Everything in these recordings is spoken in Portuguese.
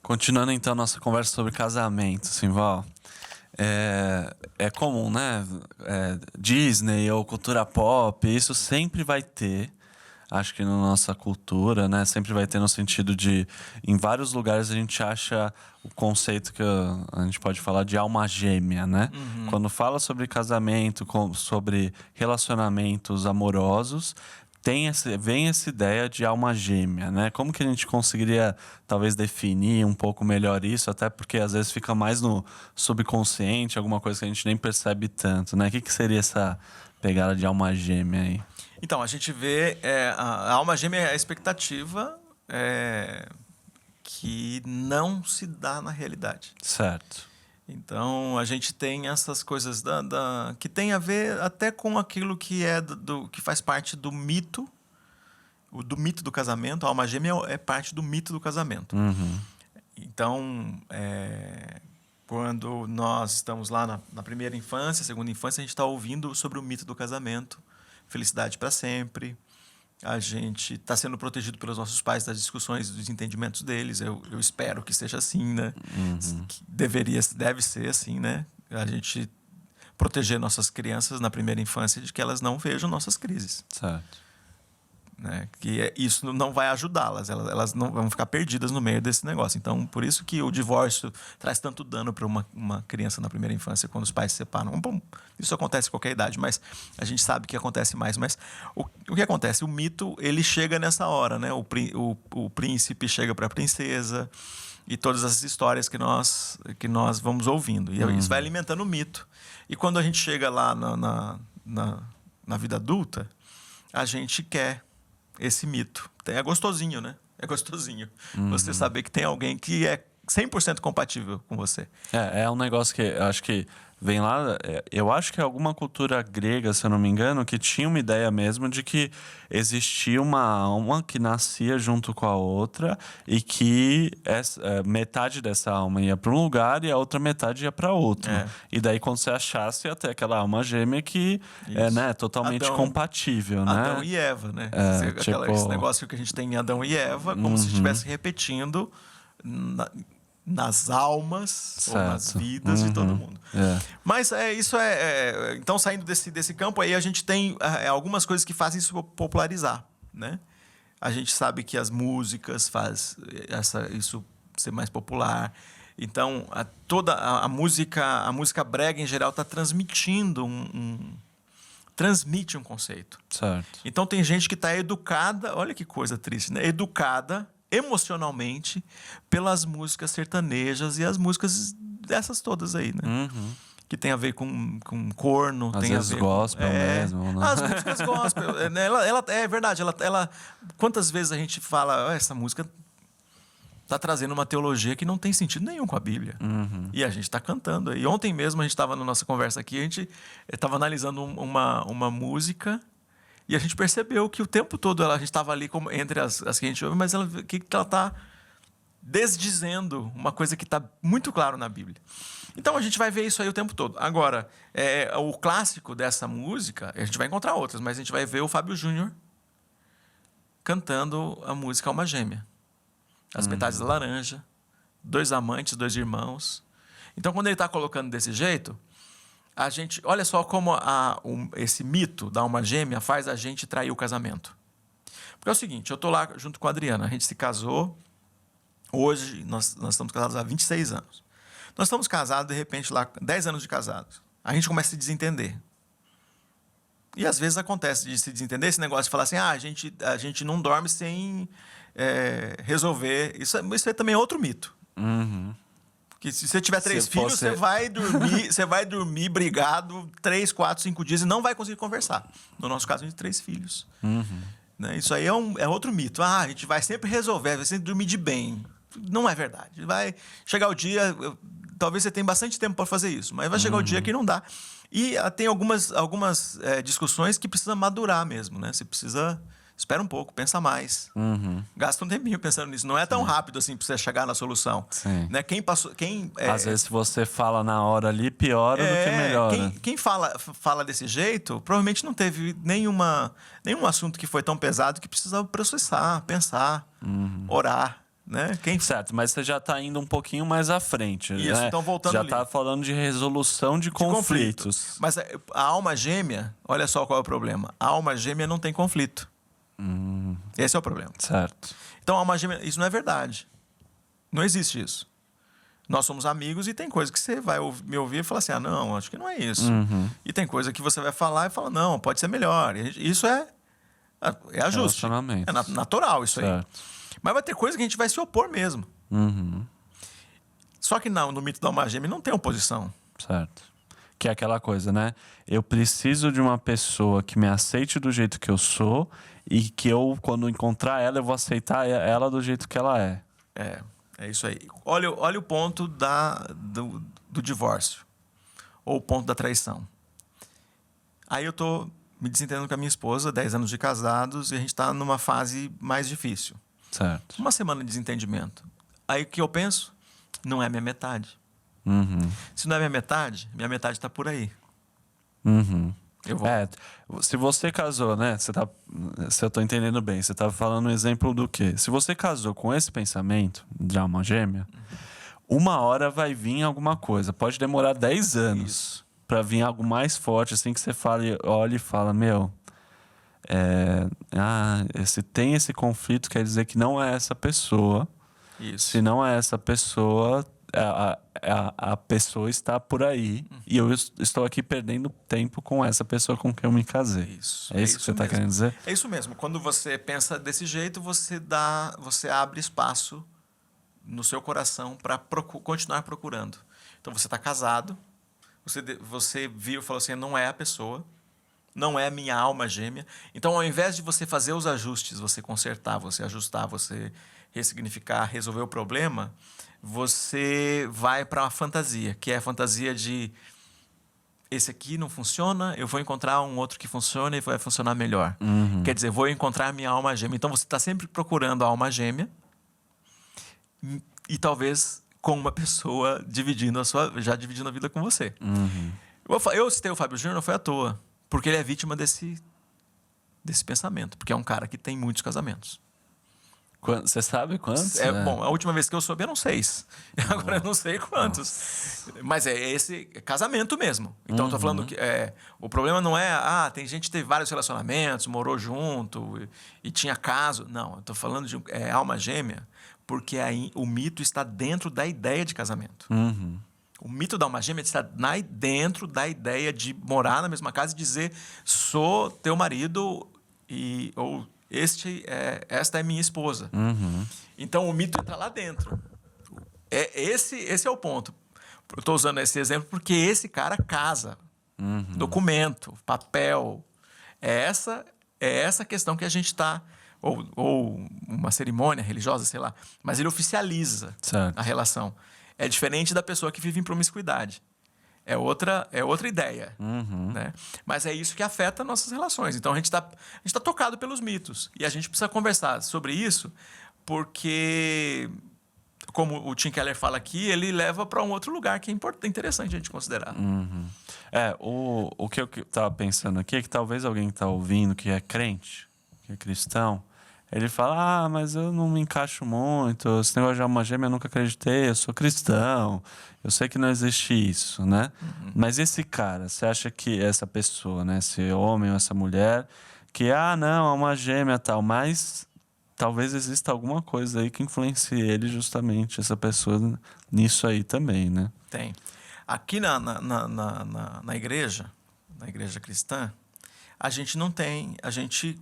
Continuando então nossa conversa sobre casamento, Simval. É comum, né? Disney ou cultura pop, isso sempre vai ter. Acho que na nossa cultura, né? Sempre vai ter no sentido de... Em vários lugares a gente acha o conceito que a gente pode falar de alma gêmea, né? Quando fala sobre casamento, sobre relacionamentos amorosos... vem essa ideia de alma gêmea, né? Como que a gente conseguiria, talvez, definir um pouco melhor isso? Até porque, às vezes, fica mais no subconsciente, alguma coisa que a gente nem percebe tanto, né? O que seria essa pegada de alma gêmea aí? Então, a gente vê... a alma gêmea é a expectativa que não se dá na realidade. Certo. Então, a gente tem essas coisas que tem a ver até com aquilo que que faz parte do mito, do mito do casamento. A alma gêmea é parte do mito do casamento. Uhum. Então, quando nós estamos lá na primeira infância, segunda infância, a gente está ouvindo sobre o mito do casamento, felicidade para sempre. A gente está sendo protegido pelos nossos pais das discussões, dos entendimentos deles. Eu espero que seja assim, né? Que deve ser assim, né? A gente proteger nossas crianças na primeira infância de que elas não vejam nossas crises. Certo. Né? Que isso não vai ajudá-las. Elas não vão ficar perdidas no meio desse negócio. Então, por isso que o divórcio traz tanto dano para uma criança na primeira infância, quando os pais se separam. Bom, isso acontece em qualquer idade, mas a gente sabe que acontece mais. Mas o que acontece? O mito, ele chega nessa hora, né? O príncipe chega para a princesa e todas essas histórias que nós vamos ouvindo. E isso vai alimentando o mito. E quando a gente chega lá na vida adulta, a gente quer esse mito. É gostosinho, né? É gostosinho. Você saber que tem alguém que é 100% compatível com você. É um negócio que eu acho que vem lá... Eu acho que é alguma cultura grega, se eu não me engano, que tinha uma ideia mesmo de que existia uma alma que nascia junto com a outra e que metade dessa alma ia para um lugar e a outra metade ia para outro. E daí, quando você achasse, ia ter aquela alma gêmea que é, né, totalmente compatível, né? Adão e Eva, né? Esse negócio que a gente tem em Adão e Eva, como se estivesse repetindo nas almas, certo, ou nas vidas de todo mundo. Mas então, saindo desse campo, aí a gente tem algumas coisas que fazem isso popularizar, né? A gente sabe que as músicas faz isso ser mais popular. Então, toda a música brega em geral está transmitindo transmite um conceito. Certo. Então, tem gente que está educada, olha que coisa triste, né? Educada emocionalmente pelas músicas sertanejas e as músicas dessas todas aí, né? Que tem a ver com corno. Às tem vezes a ver gospel mesmo, né? As músicas gospel. Né? Ela é verdade. Quantas vezes a gente fala, essa música tá trazendo uma teologia que não tem sentido nenhum com a Bíblia. E a gente está cantando. E ontem mesmo a gente estava na nossa conversa aqui, a gente estava analisando uma música. E a gente percebeu que o tempo todo a gente estava ali entre as que a gente ouve, mas ela está desdizendo uma coisa que está muito claro na Bíblia. Então a gente vai ver isso aí o tempo todo. Agora, o clássico dessa música, a gente vai encontrar outras, mas a gente vai ver o Fábio Júnior cantando a música Alma Gêmea. As Metades da Laranja, Dois Amantes, Dois Irmãos. Então, quando ele está colocando desse jeito... A gente, olha só como esse mito da alma gêmea faz a gente trair o casamento. Porque é o seguinte, eu estou lá junto com a Adriana, a gente se casou, hoje nós estamos casados há 26 anos. Nós estamos casados, de repente, lá 10 anos de casados. A gente começa a se desentender. E às vezes acontece de se desentender, esse negócio de falar assim, a gente não dorme sem resolver. Isso é também outro mito. Que se você tiver 3 filhos, você vai dormir brigado 3, 4, 5 dias e não vai conseguir conversar. No nosso caso, a gente tem 3 filhos. Né? Isso aí é outro mito. A gente vai sempre resolver, vai sempre dormir de bem. Não é verdade. Vai chegar o dia, talvez você tenha bastante tempo para fazer isso, mas vai chegar o dia que não dá. E tem algumas discussões que precisam madurar mesmo, né? Você precisa... Espera um pouco, pensa mais. Gasta um tempinho pensando nisso. Não é tão rápido assim para você chegar na solução. Né? Às vezes, se você fala na hora ali, piora do que melhora. Quem fala desse jeito, provavelmente não teve nenhum assunto que foi tão pesado que precisava processar, pensar, orar. né? Certo, mas você já está indo um pouquinho mais à frente. Isso, né? então voltando já ali. está falando de resolução de conflitos. Mas a alma gêmea, olha só qual é o problema. A alma gêmea não tem conflito. Esse é o problema. Certo. Então, a alma gêmea, isso não é verdade. Não existe isso. Nós somos amigos e tem coisa que você vai me ouvir e falar assim, não, acho que não é isso. E tem coisa que você vai falar e fala, não, pode ser melhor. Isso é ajuste. Relacionamento. É natural isso aí. Certo. Mas vai ter coisa que a gente vai se opor mesmo. Só que no mito da alma gêmea não tem oposição. Certo. Que é aquela coisa, né? Eu preciso de uma pessoa que me aceite do jeito que eu sou e que eu, quando encontrar ela, eu vou aceitar ela do jeito que ela é. É isso aí. Olha o ponto do divórcio. Ou o ponto da traição. Aí eu tô me desentendendo com a minha esposa, 10 anos de casados, e a gente está numa fase mais difícil. Certo. Uma semana de desentendimento. Aí o que eu penso? Não é minha metade. Se não é minha metade está por aí. Eu vou. Se você casou, né? Se eu tô entendendo bem, você tá falando um exemplo do quê? Se você casou com esse pensamento de alma gêmea, uma hora vai vir alguma coisa. Pode demorar 10 anos para vir algo mais forte, assim, que você olha e fala, se tem esse conflito, quer dizer que não é essa pessoa. Isso. Se não é essa pessoa, a pessoa está por aí e eu estou aqui perdendo tempo com essa pessoa com quem eu me casei. Isso. É isso que você está querendo dizer? É isso mesmo. Quando você pensa desse jeito, você abre espaço no seu coração para continuar procurando. Então você está casado, você viu e falou assim, não é a pessoa, não é a minha alma gêmea. Então, ao invés de você fazer os ajustes, você consertar, você ajustar, você ressignificar, resolver o problema, você vai para uma fantasia, que é a fantasia de esse aqui não funciona, eu vou encontrar um outro que funcione e vai funcionar melhor. Quer dizer, vou encontrar minha alma gêmea. Então, você está sempre procurando a alma gêmea e talvez com uma pessoa já dividindo a vida com você. Eu citei o Fábio Júnior, não foi à toa, porque ele é vítima desse pensamento, porque é um cara que tem muitos casamentos. Você sabe quantos? Bom, a última vez que eu soube eram 6. Agora eu não sei quantos. Mas é esse casamento mesmo. Então eu tô falando que o problema não é tem gente que teve vários relacionamentos, morou junto e tinha caso. Não, eu tô falando de alma gêmea, porque aí o mito está dentro da ideia de casamento. O mito da alma gêmea está dentro da ideia de morar na mesma casa e dizer sou teu marido ou esta é minha esposa. Então o mito entra lá dentro. Esse é o ponto. Eu estou usando esse exemplo porque esse cara casa. Documento, papel. É essa questão que a gente está... Ou uma cerimônia religiosa, sei lá. Mas ele oficializa a relação. É diferente da pessoa que vive em promiscuidade. É outra ideia. Né? Mas é isso que afeta nossas relações. Então, a gente tá tocado pelos mitos. E a gente precisa conversar sobre isso porque, como o Tim Keller fala aqui, ele leva para um outro lugar que é interessante a gente considerar. O que eu estava pensando aqui é que talvez alguém que está ouvindo que é crente, que é cristão, ele fala, mas eu não me encaixo muito, esse negócio de alma gêmea eu nunca acreditei, eu sou cristão, eu sei que não existe isso, né? Mas esse cara, você acha que essa pessoa, né, esse homem ou essa mulher, que, não, alma gêmea e tal, mas talvez exista alguma coisa aí que influencie ele justamente, essa pessoa, nisso aí também, né? Tem. Aqui na igreja cristã, a gente não tem, a gente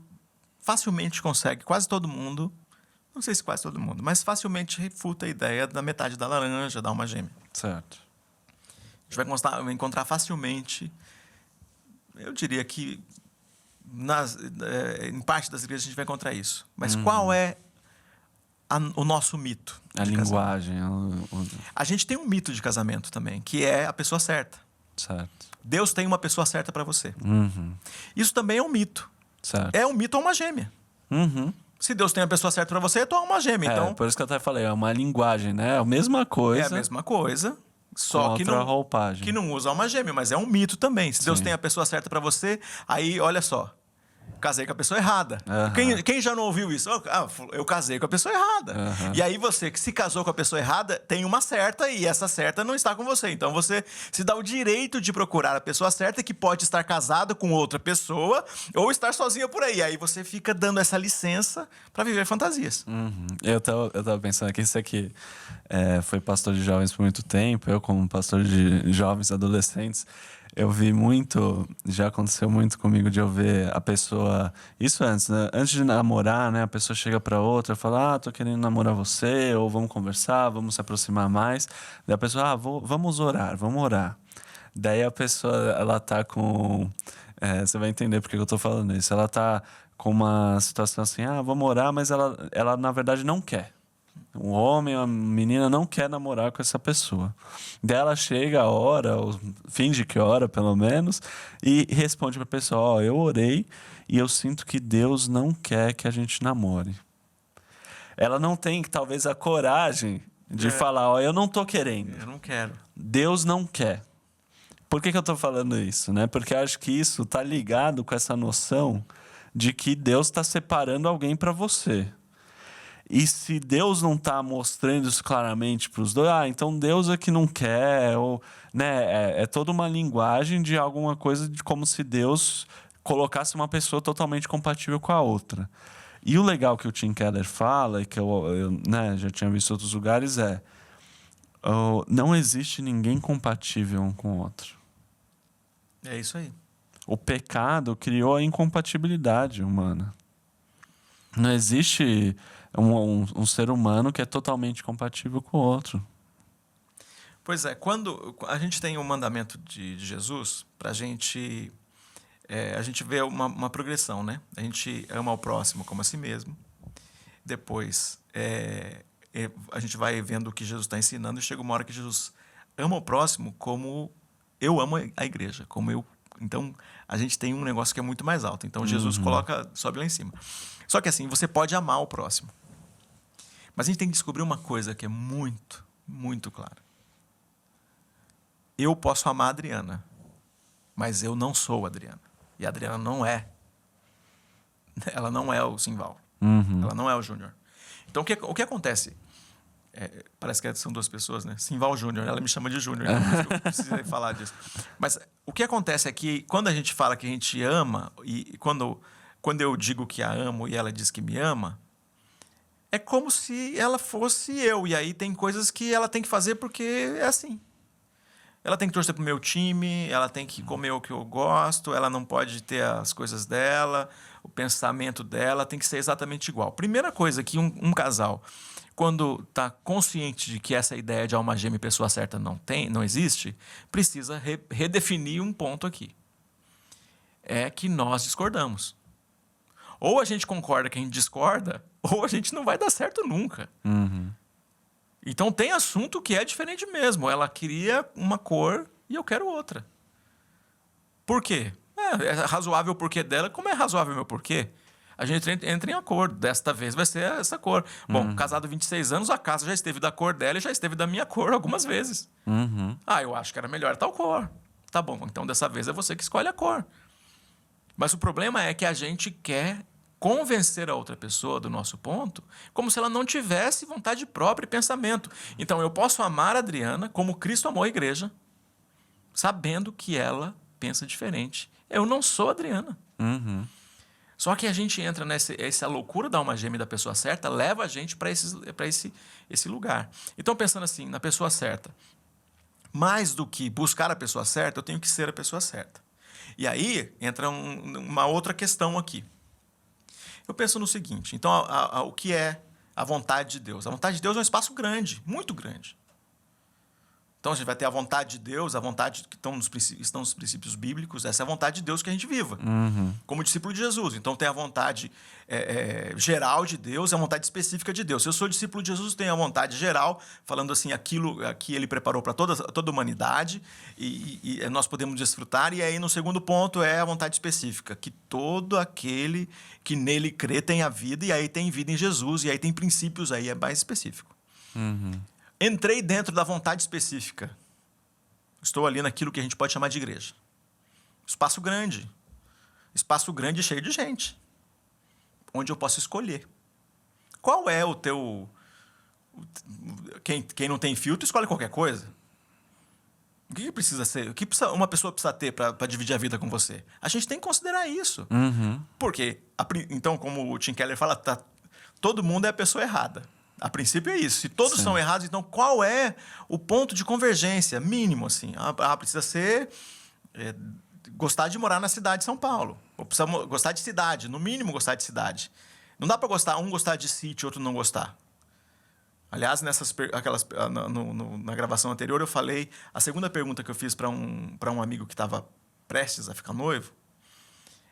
facilmente consegue, quase todo mundo, não sei se quase todo mundo, mas facilmente refuta a ideia da metade da laranja, da alma gêmea. Certo. A gente vai encontrar facilmente, eu diria que em parte das igrejas a gente vai encontrar isso. Mas qual é o nosso mito? A linguagem. A gente tem um mito de casamento também, que é a pessoa certa. Certo. Deus tem uma pessoa certa para você. Isso também é um mito. Certo. É um mito alma gêmea. Se Deus tem a pessoa certa para você, é tua alma gêmea. Então, por isso que eu até falei, é uma linguagem, né? É a mesma coisa. É a mesma coisa, só que roupagem. Que não usa alma gêmea, mas é um mito também. Se Deus tem a pessoa certa para você, aí, olha só, casei com a pessoa errada. Quem já não ouviu isso? Eu casei com a pessoa errada. E aí você que se casou com a pessoa errada, tem uma certa e essa certa não está com você. Então você se dá o direito de procurar a pessoa certa, que pode estar casada com outra pessoa ou estar sozinha por aí. Aí você fica dando essa licença para viver fantasias. Eu tava pensando que isso aqui foi pastor de jovens por muito tempo. Eu, como pastor de jovens adolescentes, eu vi muito, já aconteceu muito comigo de eu ver a pessoa... Isso antes, né? Antes de namorar, né? A pessoa chega pra outra e fala, tô querendo namorar você, ou vamos conversar, vamos se aproximar mais. Daí a pessoa, vamos orar, vamos orar. Daí a pessoa, ela tá com... você vai entender porque eu tô falando isso. Ela tá com uma situação assim, vamos orar, mas ela na verdade não quer. Um homem, uma menina não quer namorar com essa pessoa. Daí ela chega, ora, ou finge que ora, pelo menos, e responde pra pessoa, eu orei e eu sinto que Deus não quer que a gente namore. Ela não tem, talvez, a coragem de falar, eu não tô querendo. Eu não quero. Deus não quer. Por que eu tô falando isso, né? Porque eu acho que isso tá ligado com essa noção de que Deus está separando alguém para você. E se Deus não está mostrando isso claramente para os dois, então Deus é que não quer, ou, né, é toda uma linguagem de alguma coisa de como se Deus colocasse uma pessoa totalmente compatível com a outra. E o legal que o Tim Keller fala, e que eu né, já tinha visto em outros lugares, não existe ninguém compatível um com o outro. É isso aí. O pecado criou a incompatibilidade humana. Não existe um ser humano que é totalmente compatível com o outro. Pois é, quando a gente tem o mandamento de Jesus, a gente vê uma progressão, né? A gente ama o próximo como a si mesmo. Depois, a gente vai vendo o que Jesus está ensinando e chega uma hora que Jesus ama o próximo como eu amo a igreja, como eu. Então, a gente tem um negócio que é muito mais alto. Então, Jesus sobe lá em cima. Só que assim, você pode amar o próximo. Mas a gente tem que descobrir uma coisa que é muito, muito clara. Eu posso amar a Adriana, mas eu não sou a Adriana. E a Adriana não é. Ela não é o Simval. Ela não é o Júnior. Então, o que acontece? Parece que são duas pessoas, né? Simval Júnior, ela me chama de Júnior. Eu precisei falar disso. Mas o que acontece é que quando a gente fala que a gente ama, e quando eu digo que a amo e ela diz que me ama, é como se ela fosse eu. E aí tem coisas que ela tem que fazer porque é assim. Ela tem que torcer pro meu time, ela tem que comer o que eu gosto, ela não pode ter as coisas dela, o pensamento dela tem que ser exatamente igual. Primeira coisa que um casal, quando está consciente de que essa ideia de alma gêmea e pessoa certa não existe, precisa redefinir um ponto aqui. É que nós discordamos. Ou a gente concorda que a gente discorda, ou a gente não vai dar certo nunca. Então tem assunto que é diferente mesmo. Ela queria uma cor e eu quero outra. Por quê? É razoável o porquê dela. Como é razoável o meu porquê? A gente entra em acordo. Desta vez vai ser essa cor. Bom, casado 26 anos, a casa já esteve da cor dela e já esteve da minha cor algumas vezes. Eu acho que era melhor tal cor. Tá bom, então dessa vez é você que escolhe a cor. Mas o problema é que a gente quer convencer a outra pessoa do nosso ponto como se ela não tivesse vontade própria e pensamento. Então, eu posso amar a Adriana como Cristo amou a igreja, sabendo que ela pensa diferente. Eu não sou a Adriana. Só que a gente entra essa loucura da alma gêmea da pessoa certa, leva a gente para esse lugar. Então, pensando assim, na pessoa certa, mais do que buscar a pessoa certa, eu tenho que ser a pessoa certa. E aí entra uma outra questão aqui. Eu penso no seguinte, então o que é a vontade de Deus? A vontade de Deus é um espaço grande, muito grande. Então a gente vai ter a vontade de Deus, a vontade que estão nos princípios bíblicos, essa é a vontade de Deus que a gente viva, como discípulo de Jesus. Então tem a vontade geral de Deus e a vontade específica de Deus. Se eu sou discípulo de Jesus, tenho a vontade geral, falando assim, aquilo que ele preparou para toda a humanidade e nós podemos desfrutar. E aí no segundo ponto é a vontade específica, que todo aquele que nele crê tem a vida, e aí tem vida em Jesus, e aí tem princípios aí, é mais específico. Entrei dentro da vontade específica. Estou ali naquilo que a gente pode chamar de igreja. Espaço grande. espaço grande cheio de gente, onde eu posso escolher. Qual é o teu... Quem não tem filtro escolhe qualquer coisa. O que precisa ser? O que uma pessoa precisa ter para dividir a vida com você? A gente tem que considerar isso. Porque, então, como o Tim Keller fala, todo mundo é a pessoa errada. A princípio é isso. Se todos são errados, então qual é o ponto de convergência mínimo? Assim? Precisa ser... gostar de morar na cidade de São Paulo. Ou precisa gostar de cidade. No mínimo, gostar de cidade. Não dá para gostar de sítio e outro não gostar. Aliás, na gravação anterior, eu falei... A segunda pergunta que eu fiz para um amigo que estava prestes a ficar noivo,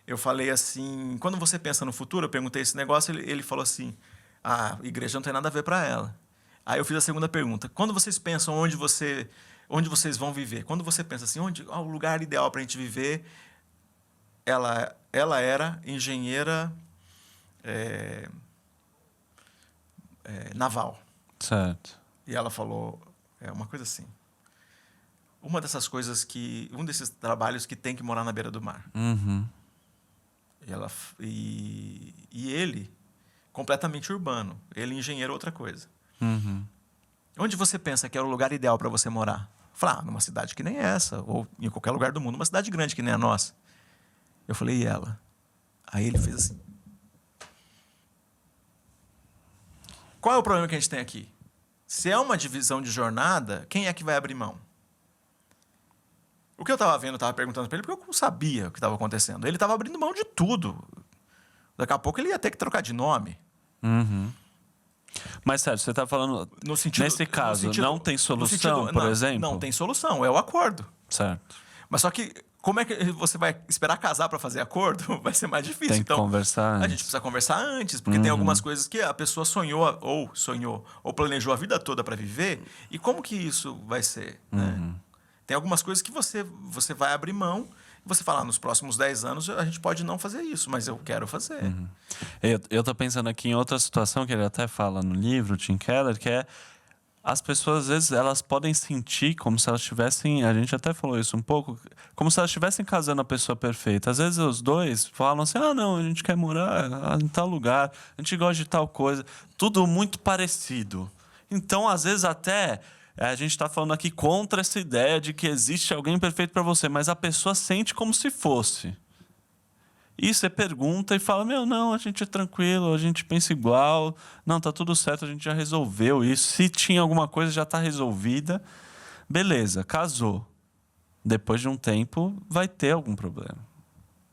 eu falei assim... Quando você pensa no futuro, eu perguntei esse negócio, ele falou assim... A igreja não tem nada a ver para ela. Aí eu fiz a segunda pergunta. Quando vocês pensam onde vocês vão viver? Quando você pensa assim, o lugar ideal para a gente viver... Ela era engenheira naval. Certo. E ela falou, uma coisa assim. Um desses trabalhos que tem que morar na beira do mar. E ele, completamente urbano. Ele, engenheiro, outra coisa. Onde você pensa que é o lugar ideal para você morar? Falei, numa cidade que nem essa, ou em qualquer lugar do mundo, uma cidade grande que nem a nossa. Eu falei, e ela? Aí ele fez assim. Qual é o problema que a gente tem aqui? Se é uma divisão de jornada, quem é que vai abrir mão? O que eu estava vendo, eu estava perguntando para ele, porque eu não sabia o que estava acontecendo. Ele estava abrindo mão de tudo. Daqui a pouco ele ia ter que trocar de nome. Mas, sério, você está falando... nesse caso, não tem solução, por exemplo? Não tem solução, é o acordo. Certo. Mas só que, como é que você vai esperar casar para fazer acordo? Vai ser mais difícil. Tem que conversar antes. A gente precisa conversar antes, porque tem algumas coisas que a pessoa sonhou, ou planejou a vida toda para viver, e como que isso vai ser? Né? Tem algumas coisas que você vai abrir mão, e você fala, nos próximos 10 anos a gente pode não fazer isso, mas eu quero fazer. Eu tô pensando aqui em outra situação que ele até fala no livro, Tim Keller, que é as pessoas, às vezes, elas podem sentir como se elas estivessem... A gente até falou isso um pouco. Como se elas estivessem casando a pessoa perfeita. Às vezes, os dois falam assim... não, a gente quer morar em tal lugar. A gente gosta de tal coisa. Tudo muito parecido. Então, às vezes, até... A gente está falando aqui contra essa ideia de que existe alguém perfeito para você. Mas a pessoa sente como se fosse. E você pergunta e fala, não, a gente é tranquilo, a gente pensa igual, não, tá tudo certo, a gente já resolveu isso. Se tinha alguma coisa, já tá resolvida. Beleza, casou. Depois de um tempo, vai ter algum problema.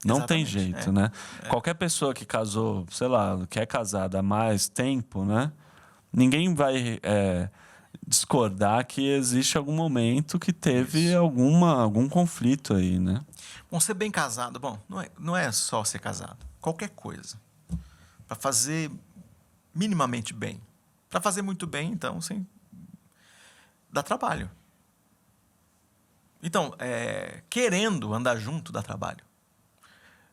Não tem jeito, né? Qualquer pessoa que casou, sei lá, que é casada há mais tempo, né? Ninguém vai discordar que existe algum momento que teve algum conflito aí, né? Bom, ser bem casado, não é só ser casado. Qualquer coisa. Para fazer minimamente bem. Para fazer muito bem, então, dá trabalho. Então, querendo andar junto, dá trabalho.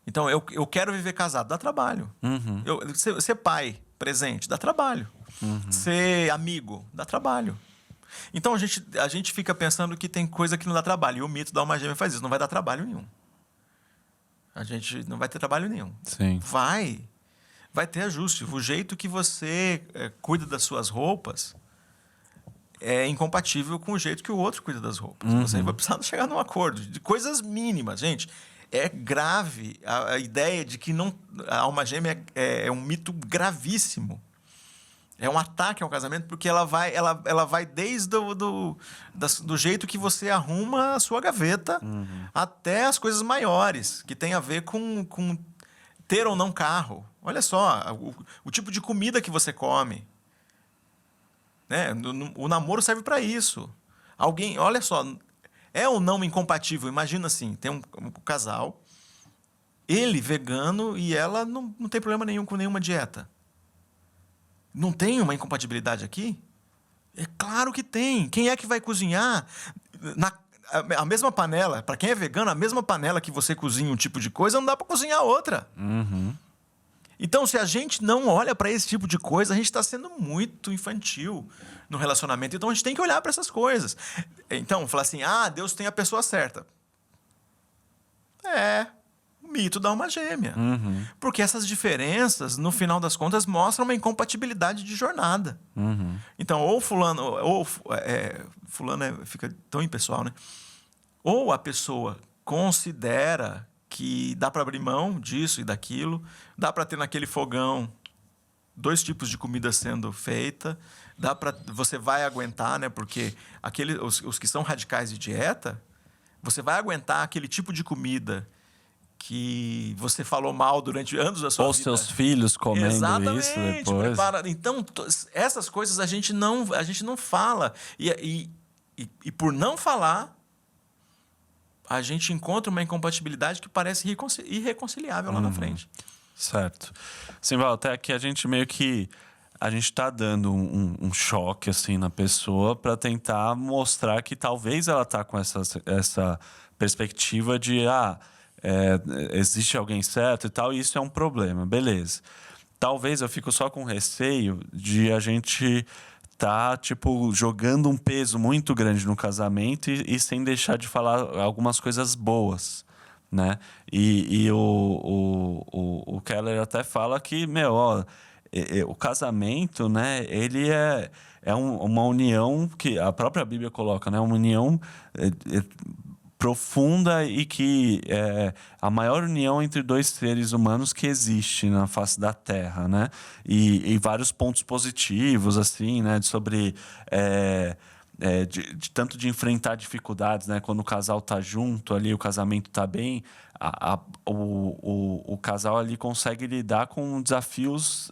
Então, eu quero viver casado, dá trabalho. Ser pai presente, dá trabalho. Ser amigo, dá trabalho. Então, a gente fica pensando que tem coisa que não dá trabalho. E o mito da alma gêmea faz isso. Não vai dar trabalho nenhum. A gente não vai ter trabalho nenhum. Sim. Vai ter ajuste. O jeito que você cuida das suas roupas é incompatível com o jeito que o outro cuida das roupas. Você vai precisar chegar num acordo de coisas mínimas. Gente, é grave a ideia de que a alma gêmea é um mito gravíssimo. É um ataque ao casamento, porque ela vai desde do jeito que você arruma a sua gaveta até as coisas maiores, que tem a ver com ter ou não carro. Olha só, o tipo de comida que você come. Né? O namoro serve para isso. Olha só, é ou não incompatível? Imagina assim, tem um casal, ele vegano e ela não tem problema nenhum com nenhuma dieta. Não tem uma incompatibilidade aqui? É claro que tem. Quem é que vai cozinhar a mesma panela? Para quem é vegano, a mesma panela que você cozinha um tipo de coisa, não dá para cozinhar outra. Então, se a gente não olha para esse tipo de coisa, a gente está sendo muito infantil no relacionamento. Então, a gente tem que olhar para essas coisas. Então, falar assim, Deus tem a pessoa certa. mito da alma gêmea. Porque essas diferenças, no final das contas, mostram uma incompatibilidade de jornada. Então, ou fulano... fica tão impessoal, né? Ou a pessoa considera que dá para abrir mão disso e daquilo, dá para ter naquele fogão 2 tipos de comida sendo feita, você vai aguentar, né? Porque os que são radicais de dieta, você vai aguentar aquele tipo de comida que você falou mal durante anos da sua vida. Ou seus filhos comendo Exatamente, isso depois. Então, essas coisas a gente não fala. E por não falar, a gente encontra uma incompatibilidade que parece irreconciliável lá na frente. Certo. Simval, até aqui a gente meio que... A gente está dando um choque assim, na pessoa para tentar mostrar que talvez ela está com essa perspectiva de existe alguém certo e tal, e isso é um problema. Beleza. Talvez eu fico só com receio de a gente tá, tipo, jogando um peso muito grande no casamento e sem deixar de falar algumas coisas boas, né? E o Keller até fala que, o casamento, né, ele é uma união que a própria Bíblia coloca, né, uma união profunda e que é a maior união entre 2 seres humanos que existe na face da Terra, né? E vários pontos positivos, assim, né, sobre tanto de enfrentar dificuldades, né? Quando o casal tá junto ali, o casamento tá bem, o casal ali consegue lidar com desafios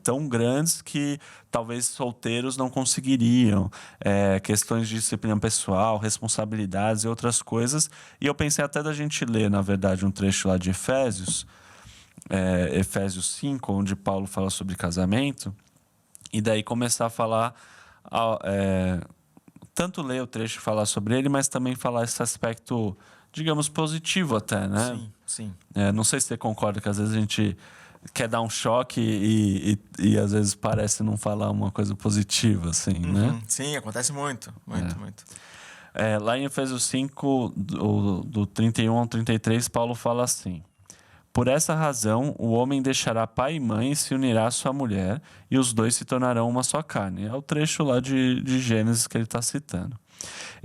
tão grandes que talvez solteiros não conseguiriam. Questões de disciplina pessoal, responsabilidades e outras coisas. E eu pensei até da gente ler, na verdade, um trecho lá de Efésios, Efésios 5, onde Paulo fala sobre casamento, e daí começar a falar... tanto ler o trecho e falar sobre ele, mas também falar esse aspecto, digamos, positivo até, né? Sim, sim. Não sei se você concorda que às vezes a gente quer dar um choque e às vezes parece não falar uma coisa positiva, assim, né? Sim, acontece muito, muito. Lá em Efésios 5, do 31 ao 33, Paulo fala assim: por essa razão, o homem deixará pai e mãe e se unirá à sua mulher, e os 2 se tornarão uma só carne. É o trecho lá de Gênesis que ele está citando.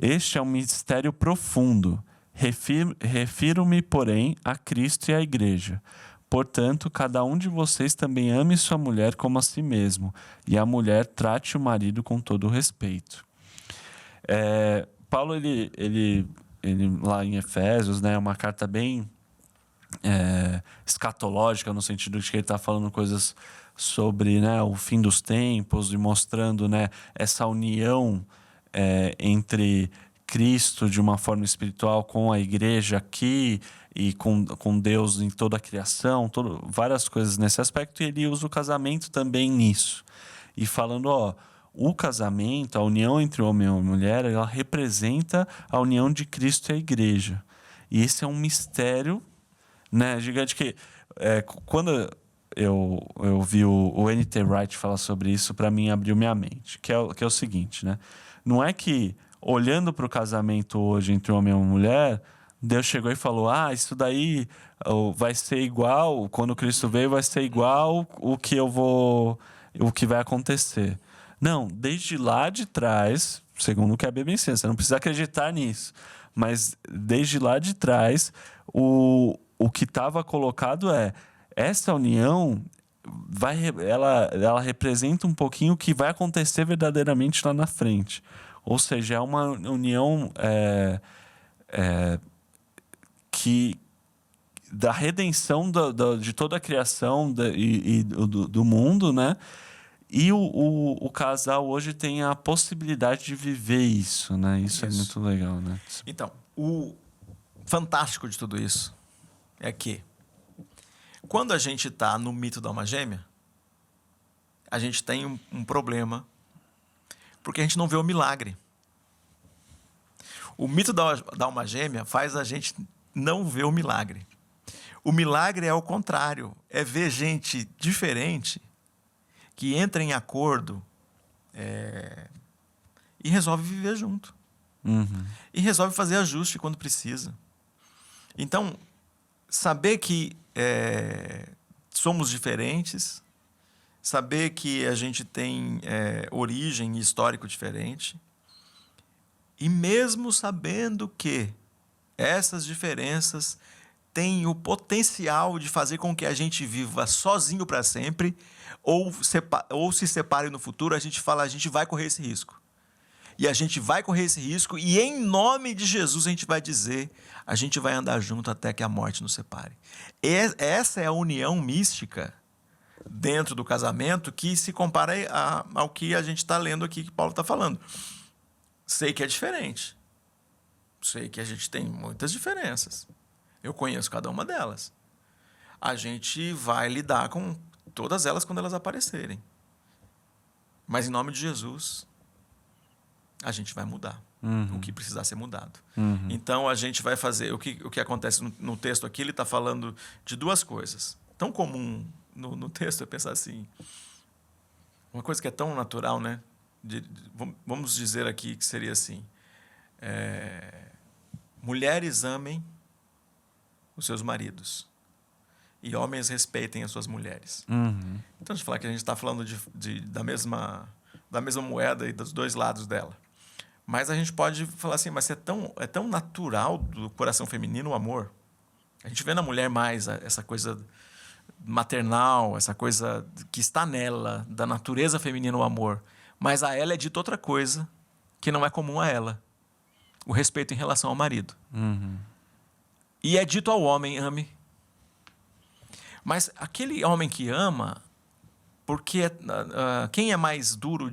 Este é um mistério profundo. Refiro-me, porém, a Cristo e à Igreja. Portanto, cada um de vocês também ame sua mulher como a si mesmo, e a mulher trate o marido com todo o respeito. Paulo, ele lá em Efésios, né, é uma carta bem... escatológica, no sentido de que ele está falando coisas sobre, né, o fim dos tempos e mostrando, né, essa união entre Cristo de uma forma espiritual com a igreja aqui e com Deus em toda a criação, várias coisas nesse aspecto, e ele usa o casamento também nisso. E falando, o casamento, a união entre o homem e a mulher, ela representa a união de Cristo e a igreja. E esse é um mistério, né, gigante, que quando eu vi o N.T. Wright falar sobre isso, para mim abriu minha mente, que é o seguinte, né? Não é que, olhando para o casamento hoje entre homem e mulher, Deus chegou e falou, isso daí vai ser igual, quando Cristo veio vai ser igual o que vai acontecer. Não, desde lá de trás, segundo o que a Bíblia ensina, você não precisa acreditar nisso, mas desde lá de trás, o que estava colocado essa união ela representa um pouquinho o que vai acontecer verdadeiramente lá na frente. Ou seja, é uma união que da redenção de toda a criação e do mundo, né? E o casal hoje tem a possibilidade de viver isso, né? Isso é muito legal, né? Então, o fantástico de tudo isso é que quando a gente está no mito da alma gêmea, a gente tem um problema, porque a gente não vê o milagre. O mito da alma gêmea faz a gente não ver o milagre. O milagre é o contrário, é ver gente diferente que entra em acordo e resolve viver junto. Uhum. E resolve fazer ajuste quando precisa. Então, saber que somos diferentes, saber que a gente tem origem e histórico diferente, e mesmo sabendo que essas diferenças têm o potencial de fazer com que a gente viva sozinho para sempre ou se separe no futuro, a gente fala, a gente vai correr esse risco. E a gente vai correr esse risco e em nome de Jesus a gente vai dizer, a gente vai andar junto até que a morte nos separe. Essa é a união mística dentro do casamento que se compara ao que a gente está lendo aqui, que Paulo está falando. Sei que é diferente. Sei que a gente tem muitas diferenças. Eu conheço cada uma delas. A gente vai lidar com todas elas quando elas aparecerem. Mas em nome de Jesus, a gente vai mudar o que precisar ser mudado. Então, a gente vai fazer... O que acontece no texto aqui, ele está falando de duas coisas. Tão comum no texto é pensar assim... Uma coisa que é tão natural, né? Vamos dizer aqui que seria assim... mulheres amem os seus maridos e homens respeitem as suas mulheres. Então, a gente fala que a gente está falando da mesma moeda e dos dois lados dela. Mas a gente pode falar assim, mas é tão natural do coração feminino o amor. A gente vê na mulher mais essa coisa maternal, essa coisa que está nela, da natureza feminina o amor. Mas a ela é dito outra coisa que não é comum a ela. O respeito em relação ao marido. E é dito ao homem, ame. Mas aquele homem que ama, porque quem é mais duro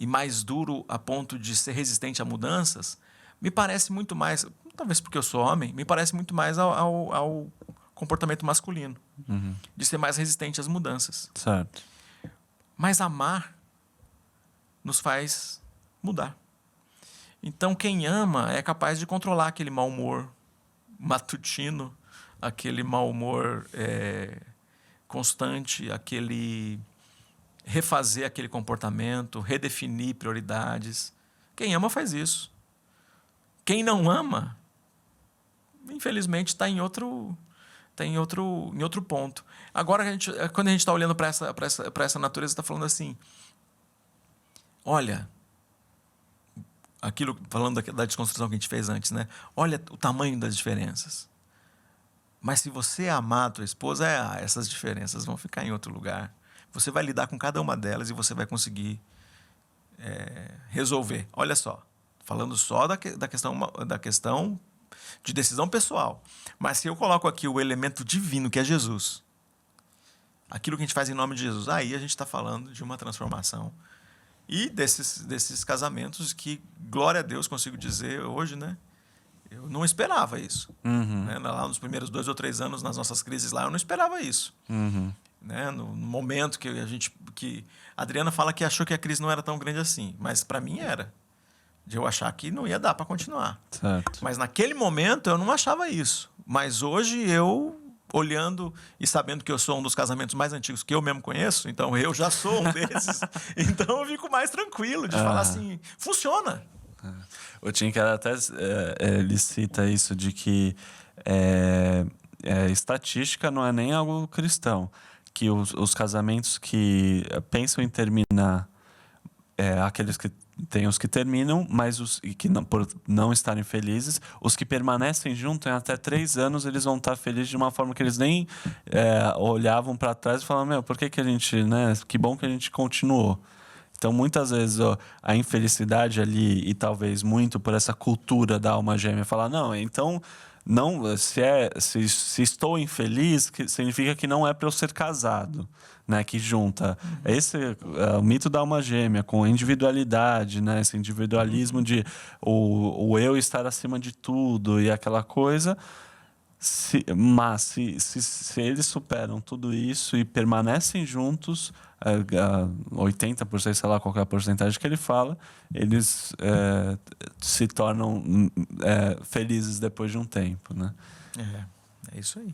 e mais duro a ponto de ser resistente a mudanças, me parece muito mais, talvez porque eu sou homem, me parece muito mais ao comportamento masculino. De ser mais resistente às mudanças. Certo. Mas amar nos faz mudar. Então, quem ama é capaz de controlar aquele mau humor matutino, aquele mau humor constante, refazer aquele comportamento, redefinir prioridades. Quem ama faz isso. Quem não ama, infelizmente, está em outro ponto. Agora, quando a gente está olhando para essa natureza, está falando assim, olha... falando da desconstrução que a gente fez antes, né? Olha o tamanho das diferenças. Mas se você amar a tua esposa, essas diferenças vão ficar em outro lugar. Você vai lidar com cada uma delas e você vai conseguir resolver. Olha só, falando só da questão de decisão pessoal. Mas se eu coloco aqui o elemento divino, que é Jesus, aquilo que a gente faz em nome de Jesus, aí a gente está falando de uma transformação. E desses casamentos que, glória a Deus, consigo dizer hoje, né? Eu não esperava isso. Né? Lá nos primeiros 2 ou 3 anos, nas nossas crises lá, eu não esperava isso. Né? No momento que a Adriana fala que achou que a crise não era tão grande assim. Mas para mim era. De eu achar que não ia dar para continuar. Certo. Mas naquele momento eu não achava isso. Mas hoje eu... olhando e sabendo que eu sou um dos casamentos mais antigos que eu mesmo conheço, então eu já sou um desses, então eu fico mais tranquilo de falar assim, funciona. O Tim Keller até ele cita isso de que estatística não é nem algo cristão, que os casamentos que pensam em terminar, aqueles que tem os que terminam, mas por não estarem felizes, os que permanecem juntos em até 3 anos, eles vão estar felizes de uma forma que eles nem olhavam para trás e falavam, por que a gente, né? Que bom que a gente continuou. Então, muitas vezes, a infelicidade ali, e talvez muito por essa cultura da alma gêmea, falar, não, então, não, se estou infeliz, significa que não é para eu ser casado, né? Que junta esse o mito da alma gêmea com a individualidade, né? Esse individualismo de o eu estar acima de tudo e aquela coisa. Mas se eles superam tudo isso e permanecem juntos, 80%, sei lá qual é a porcentagem que ele fala, eles se tornam felizes depois de um tempo, né? É isso aí.